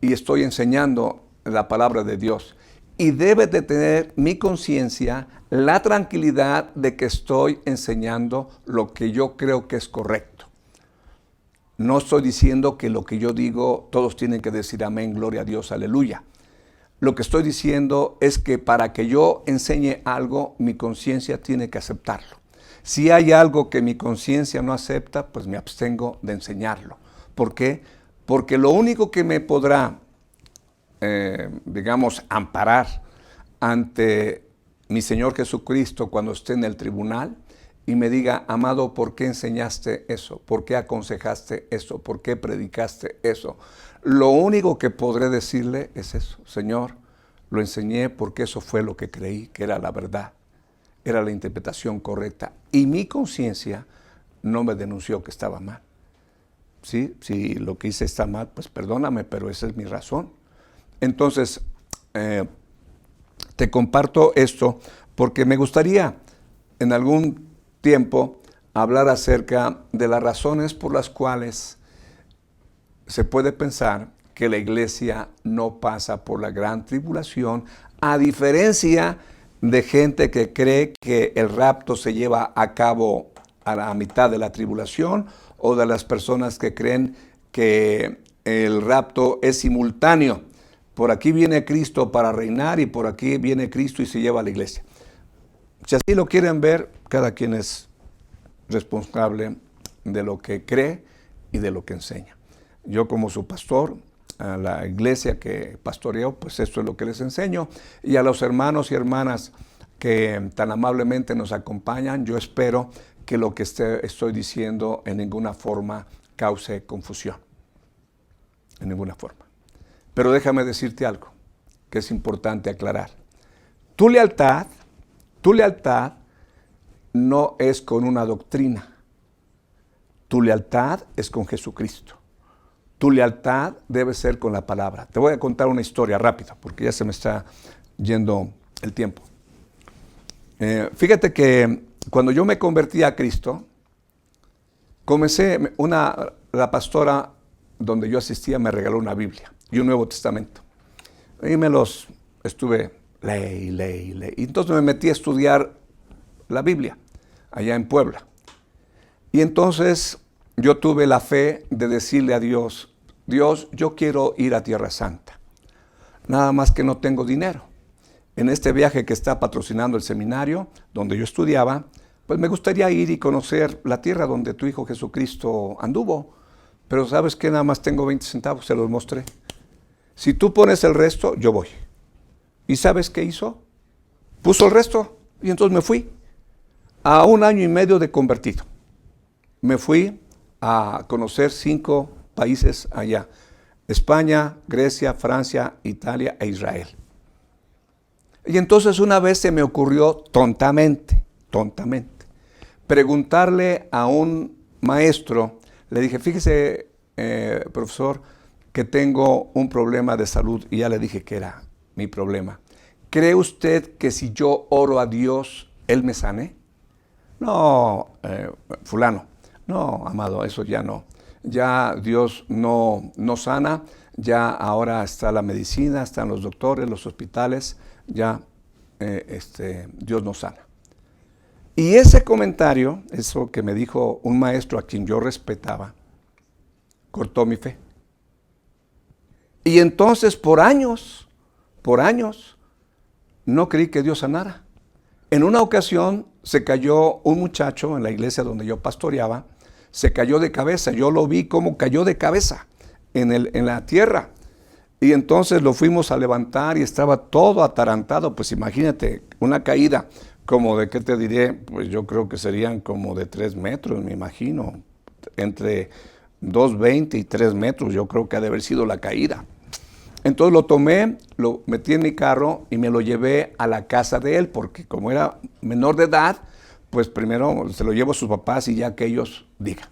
[SPEAKER 1] y estoy enseñando la palabra de Dios. Y debe de tener mi conciencia la tranquilidad de que estoy enseñando lo que yo creo que es correcto. No estoy diciendo que lo que yo digo todos tienen que decir amén, gloria a Dios, aleluya. Lo que estoy diciendo es que para que yo enseñe algo, mi conciencia tiene que aceptarlo. Si hay algo que mi conciencia no acepta, pues me abstengo de enseñarlo. ¿Por qué? Porque lo único que me podrá, amparar ante mi Señor Jesucristo cuando esté en el tribunal y me diga, amado, ¿por qué enseñaste eso? ¿Por qué aconsejaste eso? ¿Por qué predicaste eso? Lo único que podré decirle es eso: Señor, lo enseñé porque eso fue lo que creí que era la verdad, era la interpretación correcta, y mi conciencia no me denunció que estaba mal. ¿Sí? Si lo que hice está mal, pues perdóname, pero esa es mi razón. Entonces, te comparto esto porque me gustaría en algún tiempo hablar acerca de las razones por las cuales se puede pensar que la iglesia no pasa por la gran tribulación, a diferencia de gente que cree que el rapto se lleva a cabo a la mitad de la tribulación, o de las personas que creen que el rapto es simultáneo. Por aquí viene Cristo para reinar y por aquí viene Cristo y se lleva a la iglesia. Si así lo quieren ver, cada quien es responsable de lo que cree y de lo que enseña. Yo, como su pastor, a la iglesia que pastoreo, pues esto es lo que les enseño. Y a los hermanos y hermanas que tan amablemente nos acompañan, yo espero que lo que estoy diciendo en ninguna forma cause confusión. En ninguna forma. Pero déjame decirte algo que es importante aclarar. Tu lealtad no es con una doctrina. Tu lealtad es con Jesucristo. Tu lealtad debe ser con la palabra. Te voy a contar una historia rápida, porque ya se me está yendo el tiempo. Fíjate que cuando yo me convertí a Cristo, la pastora donde yo asistía me regaló una Biblia y un Nuevo Testamento. Y me los estuve leí. Y entonces me metí a estudiar la Biblia allá en Puebla. Y entonces yo tuve la fe de decirle a Dios, Dios, yo quiero ir a Tierra Santa. Nada más que no tengo dinero. En este viaje que está patrocinando el seminario donde yo estudiaba, pues me gustaría ir y conocer la tierra donde tu Hijo Jesucristo anduvo. Pero ¿sabes qué? Nada más tengo 20 centavos, se los mostré. Si tú pones el resto, yo voy. ¿Y sabes qué hizo? Puso el resto y entonces me fui. A 1 año y medio de convertido. Me fui a conocer 5 países allá. España, Grecia, Francia, Italia e Israel. Y entonces una vez se me ocurrió tontamente, preguntarle a un maestro, le dije, fíjese, profesor, que tengo un problema de salud, y ya le dije que era mi problema. ¿Cree usted que si yo oro a Dios, Él me sane? No, fulano, no, amado, eso ya no. Ya Dios no sana, ya ahora está la medicina, están los doctores, los hospitales, ya Dios no sana. Y ese comentario, eso que me dijo un maestro a quien yo respetaba, cortó mi fe. Y entonces por años, no creí que Dios sanara. En una ocasión se cayó un muchacho en la iglesia donde yo pastoreaba, se cayó de cabeza. Yo lo vi cómo cayó de cabeza en la tierra. Y entonces lo fuimos a levantar y estaba todo atarantado. Pues imagínate, una caída como de, ¿qué te diré? Pues yo creo que serían como de 3 metros, me imagino. Entre 2.20 y 3 metros, yo creo que ha de haber sido la caída. Entonces lo tomé, lo metí en mi carro y me lo llevé a la casa de él, porque como era menor de edad, pues primero se lo llevo a sus papás y ya que ellos digan.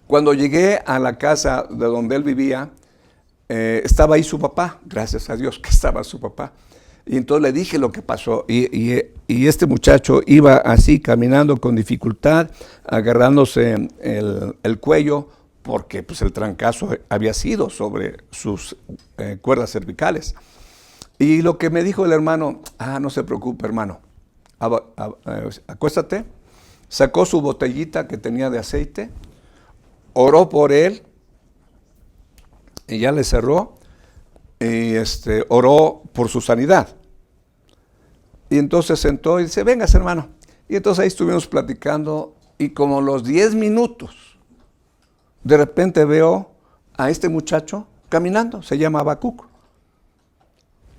[SPEAKER 1] Cuando llegué a la casa de donde él vivía, estaba ahí su papá, gracias a Dios que estaba su papá. Y entonces le dije lo que pasó y este muchacho iba así caminando con dificultad, agarrándose el cuello, porque pues el trancazo había sido sobre sus cuerdas cervicales. Y lo que me dijo el hermano, no se preocupe, hermano, acuéstate. Sacó su botellita que tenía de aceite, oró por él y ya le cerró y oró por su sanidad. Y entonces sentó y dice, vengas, hermano. Y entonces ahí estuvimos platicando y como los 10 minutos, de repente veo a este muchacho caminando, se llama Habacuc,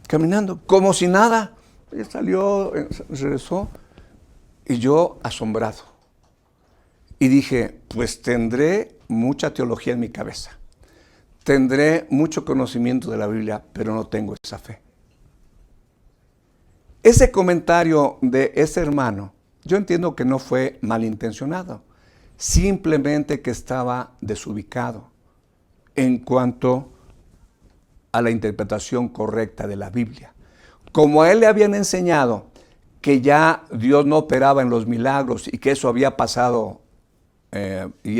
[SPEAKER 1] caminando, como si nada. Él salió, regresó, y yo asombrado. Y dije, pues tendré mucha teología en mi cabeza, tendré mucho conocimiento de la Biblia, pero no tengo esa fe. Ese comentario de ese hermano, yo entiendo que no fue malintencionado, simplemente que estaba desubicado en cuanto a la interpretación correcta de la Biblia. Como a él le habían enseñado que ya Dios no operaba en los milagros y que eso había pasado y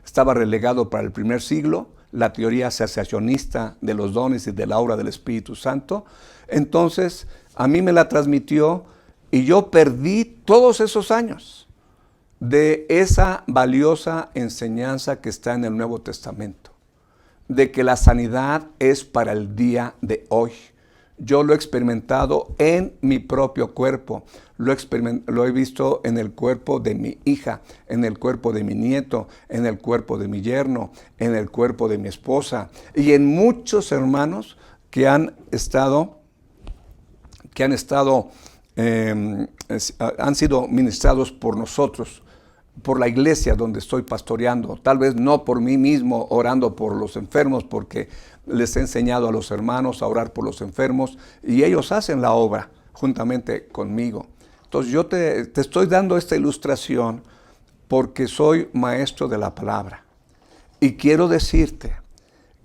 [SPEAKER 1] estaba relegado para el primer siglo, la teoría cesacionista de los dones y de la obra del Espíritu Santo, entonces a mí me la transmitió y yo perdí todos esos años de esa valiosa enseñanza que está en el Nuevo Testamento, de que la sanidad es para el día de hoy. Yo lo he experimentado en mi propio cuerpo, lo he visto en el cuerpo de mi hija, en el cuerpo de mi nieto, en el cuerpo de mi yerno, en el cuerpo de mi esposa y en muchos hermanos que han sido ministrados por nosotros, por la iglesia donde estoy pastoreando, tal vez no por mí mismo orando por los enfermos, porque les he enseñado a los hermanos a orar por los enfermos y ellos hacen la obra juntamente conmigo. Entonces yo te estoy dando esta ilustración porque soy maestro de la palabra Y quiero decirte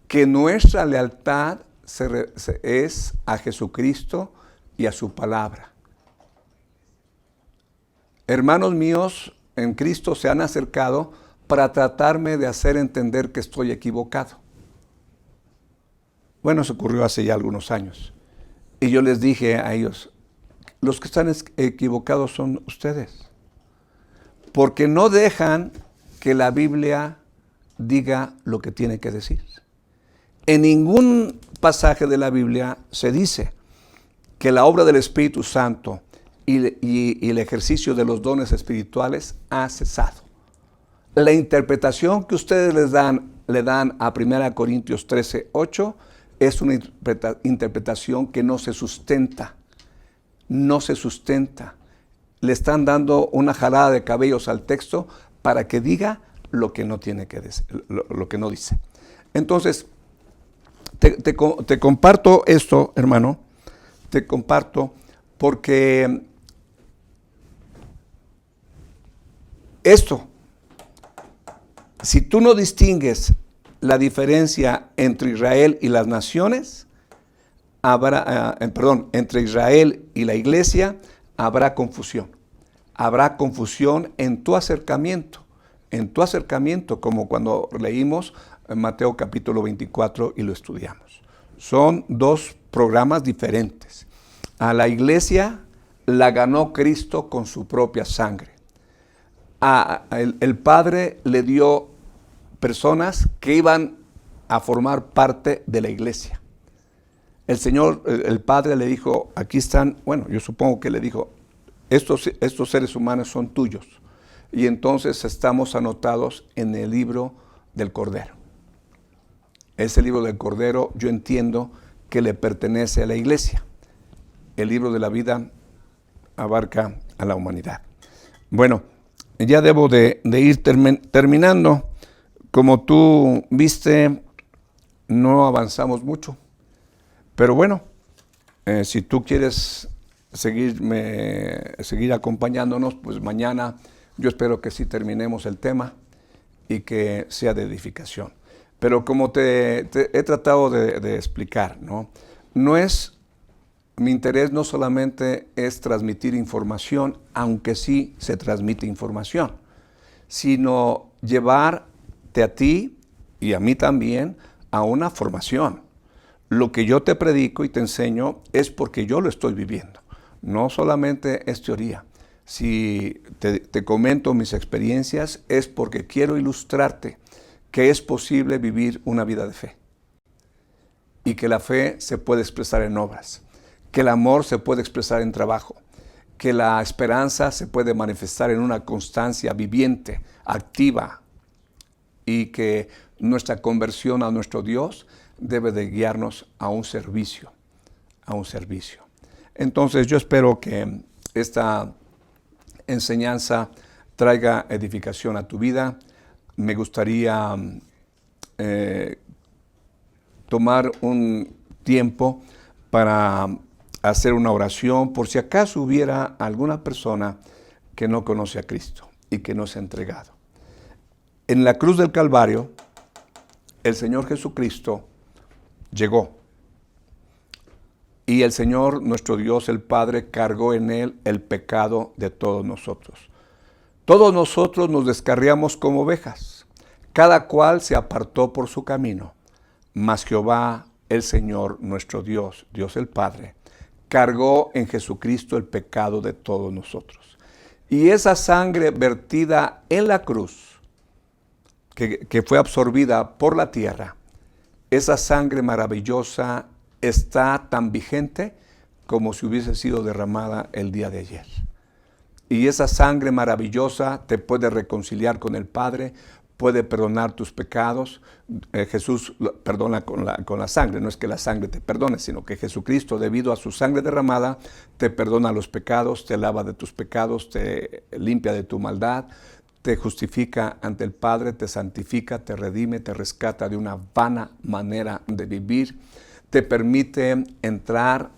[SPEAKER 1] que nuestra lealtad es a Jesucristo y a su palabra. Hermanos míos en Cristo se han acercado para tratarme de hacer entender que estoy equivocado. Bueno, eso ocurrió hace ya algunos años. Y yo les dije a ellos, los que están equivocados son ustedes. Porque no dejan que la Biblia diga lo que tiene que decir. En ningún pasaje de la Biblia se dice que la obra del Espíritu Santo y el ejercicio de los dones espirituales ha cesado. La interpretación que ustedes le dan a 1 Corintios 13:8 es una interpretación que no se sustenta. No se sustenta. Le están dando una jalada de cabellos al texto para que diga lo que no tiene que decir, lo que no dice. Entonces, te comparto esto, hermano. Te comparto porque esto, si tú no distingues la diferencia entre Israel y las naciones, entre Israel y la iglesia, habrá confusión. Habrá confusión en tu acercamiento. En tu acercamiento, como cuando leímos en Mateo capítulo 24 y lo estudiamos. Son dos programas diferentes. A la iglesia la ganó Cristo con su propia sangre. El Padre le dio personas que iban a formar parte de la iglesia. El Señor, el Padre le dijo, aquí están, bueno, yo supongo que le dijo, estos seres humanos son tuyos. Y entonces estamos anotados en el libro del Cordero. Ese libro del Cordero yo entiendo que le pertenece a la iglesia. El libro de la vida abarca a la humanidad. Bueno, ya debo de ir terminando. Como tú viste, no avanzamos mucho. Pero bueno, si tú quieres seguir acompañándonos, pues mañana yo espero que sí terminemos el tema y que sea de edificación. Pero como te he tratado de explicar, mi interés no solamente es transmitir información, aunque sí se transmite información, sino llevarte a ti y a mí también a una formación. Lo que yo te predico y te enseño es porque yo lo estoy viviendo. No solamente es teoría. Si te comento mis experiencias es porque quiero ilustrarte que es posible vivir una vida de fe. Y que la fe se puede expresar en obras. Que el amor se puede expresar en trabajo. Que la esperanza se puede manifestar en una constancia viviente, activa. Y que nuestra conversión a nuestro Dios debe de guiarnos a un servicio. Entonces yo espero que esta enseñanza traiga edificación a tu vida. Me gustaría tomar un tiempo para hacer una oración por si acaso hubiera alguna persona que no conoce a Cristo y que no se ha entregado. En la cruz del Calvario, el Señor Jesucristo llegó. Y el Señor, nuestro Dios, el Padre, cargó en Él el pecado de todos nosotros. Todos nosotros nos descarriamos como ovejas. Cada cual se apartó por su camino. Mas Jehová, el Señor, nuestro Dios, Dios el Padre, cargó en Jesucristo el pecado de todos nosotros. Y esa sangre vertida en la cruz, que fue absorbida por la tierra, esa sangre maravillosa está tan vigente como si hubiese sido derramada el día de ayer. Y esa sangre maravillosa te puede reconciliar con el Padre, puede perdonar tus pecados. Jesús perdona con la sangre, no es que la sangre te perdone, sino que Jesucristo, debido a su sangre derramada, te perdona los pecados, te lava de tus pecados, te limpia de tu maldad, te justifica ante el Padre, te santifica, te redime, te rescata de una vana manera de vivir, te permite entrar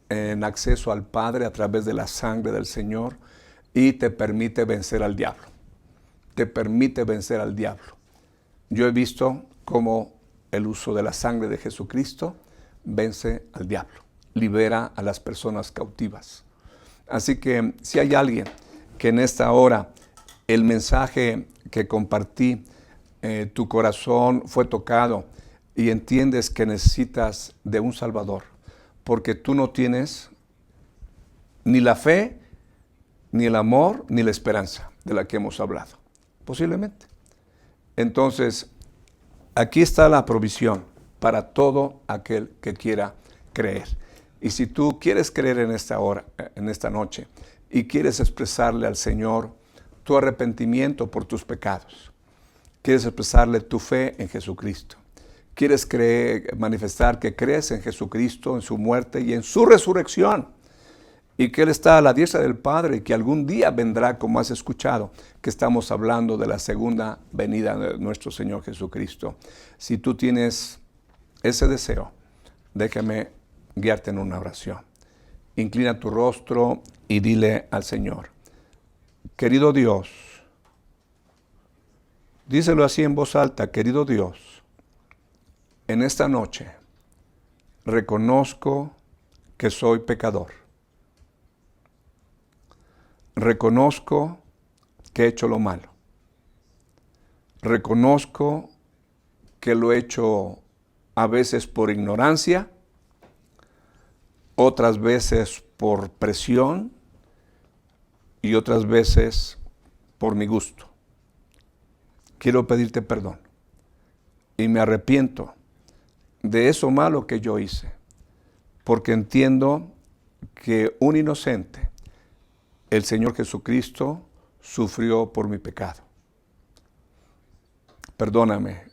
[SPEAKER 1] en acceso al Padre a través de la sangre del Señor y te permite vencer al diablo. Te permite vencer al diablo. Yo he visto cómo el uso de la sangre de Jesucristo vence al diablo, libera a las personas cautivas. Así que si hay alguien que en esta hora el mensaje que compartí, tu corazón fue tocado y entiendes que necesitas de un Salvador, porque tú no tienes ni la fe, ni el amor, ni la esperanza de la que hemos hablado, posiblemente. Entonces, aquí está la provisión para todo aquel que quiera creer. Y si tú quieres creer en esta hora, en esta noche, y quieres expresarle al Señor tu arrepentimiento por tus pecados, quieres expresarle tu fe en Jesucristo, quieres manifestar que crees en Jesucristo, en su muerte y en su resurrección, y que Él está a la diestra del Padre y que algún día vendrá, como has escuchado, que estamos hablando de la segunda venida de nuestro Señor Jesucristo. Si tú tienes ese deseo, déjame guiarte en una oración. Inclina tu rostro y dile al Señor: querido Dios, díselo así en voz alta: querido Dios, en esta noche reconozco que soy pecador. Reconozco que he hecho lo malo. Reconozco que lo he hecho a veces por ignorancia, otras veces por presión y otras veces por mi gusto. Quiero pedirte perdón y me arrepiento de eso malo que yo hice, porque entiendo que un inocente, el Señor Jesucristo, sufrió por mi pecado. Perdóname,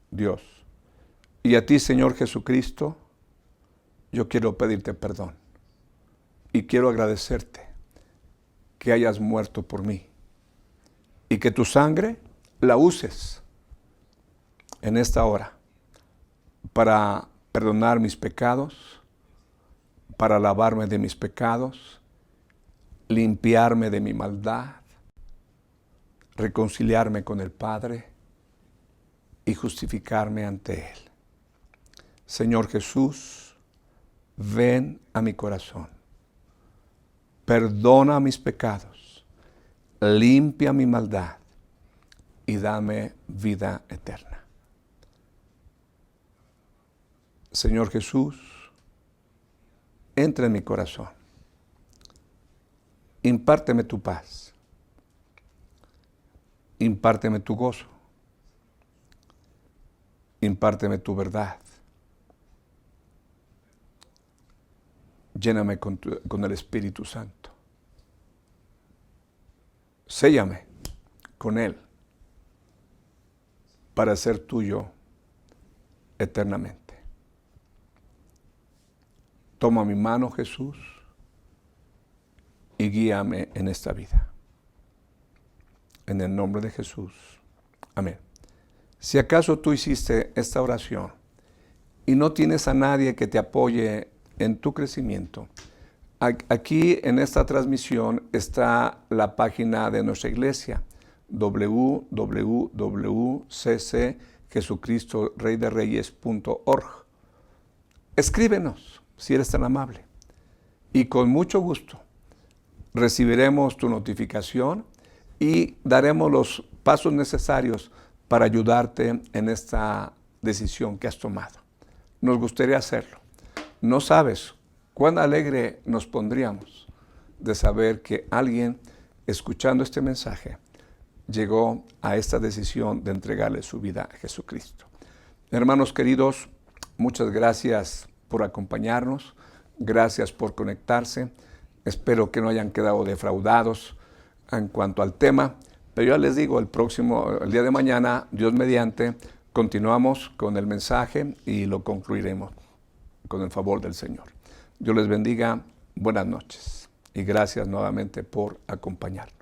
[SPEAKER 1] Dios. Y a ti, Señor Jesucristo, yo quiero pedirte perdón. Y quiero agradecerte que hayas muerto por mí. Y que tu sangre la uses en esta hora para perdonar mis pecados, para lavarme de mis pecados, limpiarme de mi maldad, reconciliarme con el Padre y justificarme ante Él. Señor Jesús, ven a mi corazón, perdona mis pecados, limpia mi maldad y dame vida eterna. Señor Jesús, entra en mi corazón. Impárteme tu paz, impárteme tu gozo, impárteme tu verdad. Lléname con el Espíritu Santo. Séllame con Él para ser tuyo eternamente. Toma mi mano, Jesús, y guíame en esta vida. En el nombre de Jesús. Amén. Si acaso tú hiciste esta oración y no tienes a nadie que te apoye en tu crecimiento, aquí en esta transmisión está la página de nuestra iglesia, www.ccjesucristoReyDeReyes.org. Escríbenos si eres tan amable y con mucho gusto recibiremos tu notificación y daremos los pasos necesarios para ayudarte en esta decisión que has tomado. Nos gustaría hacerlo. No sabes cuán alegre nos pondríamos de saber que alguien, escuchando este mensaje, llegó a esta decisión de entregarle su vida a Jesucristo. Hermanos queridos, muchas gracias por acompañarnos, gracias por conectarse. Espero que no hayan quedado defraudados en cuanto al tema, pero ya les digo, el día de mañana, Dios mediante, continuamos con el mensaje y lo concluiremos con el favor del Señor. Dios les bendiga, buenas noches y gracias nuevamente por acompañarnos.